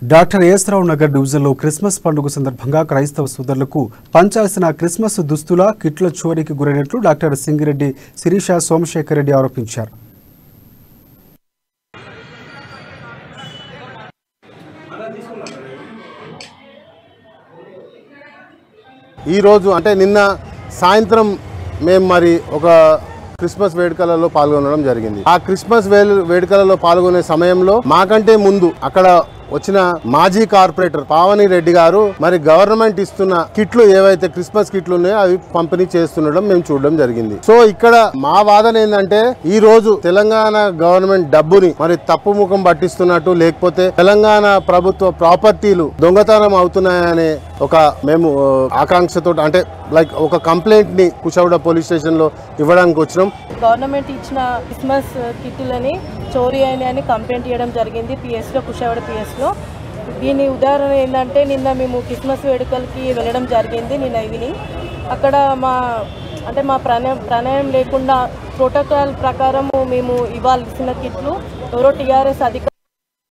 Doctor AS Rao Nagar డివిజన్లో Christmas పండుగ సందర్భంగా క్రైస్తవ సోదరులకు పంచాల్సిన క్రిస్మస్ దుస్తుల కిట్ల చోరీకి గురైనట్లు డాక్టర్ సింగిరెడ్డి శిరీష సోమశేఖర్ రెడ్డి ఆరోపించారు. ఈ రోజు అంటే నిన్న సాయంత్రం మేము మరి ఒక క్రిస్మస్ వేడుకలలో పాల్గొనడం జరిగింది. ఆ క్రిస్మస్ వేడుకలలో పాల్గొనే సమయంలో మాకంటే ముందు అక్కడ వచ్చిన మాజీ కార్పొరేటర్ పావని రెడ్డి గారు మరి గవర్నమెంట్ ఇస్తున్న కిట్లు ఏవైతే క్రిస్మస్ కిట్లు ఉన్నాయో అవి పంపిణీ చేస్తుండడం మేము చూడడం జరిగింది. సో ఇక్కడ మా వాదన ఏంటంటే ఈ రోజు తెలంగాణ గవర్నమెంట్ డబ్బుని మరి తప్పు ముఖం పట్టిస్తున్నట్టు, లేకపోతే తెలంగాణ ప్రభుత్వ ప్రాపర్టీలు దొంగతనం అవుతున్నాయనే ఒక మేము ఆకాంక్షతో అంటే లైక్ ఒక కంప్లైంట్ ని కుషావుడ పోలీస్ స్టేషన్ లో ఇవ్వడానికి వచ్చినాం. గవర్నమెంట్ ఇచ్చిన క్రిస్మస్ కిట్లని చోరీ అయినాయని కంప్లైంట్ చేయడం జరిగింది పిఎస్లో, కుషావుడ పిఎస్లో. దీని ఉదాహరణ ఏంటంటే నిన్న మేము క్రిస్మస్ వేడుకలకి వెళ్ళడం జరిగింది. నిన్న ఈవినింగ్ అక్కడ మా ప్రణయం లేకుండా ప్రోటోకాల్ ప్రకారం మేము ఇవ్వాల్సిన కిట్లు ఎవరో టీఆర్ఎస్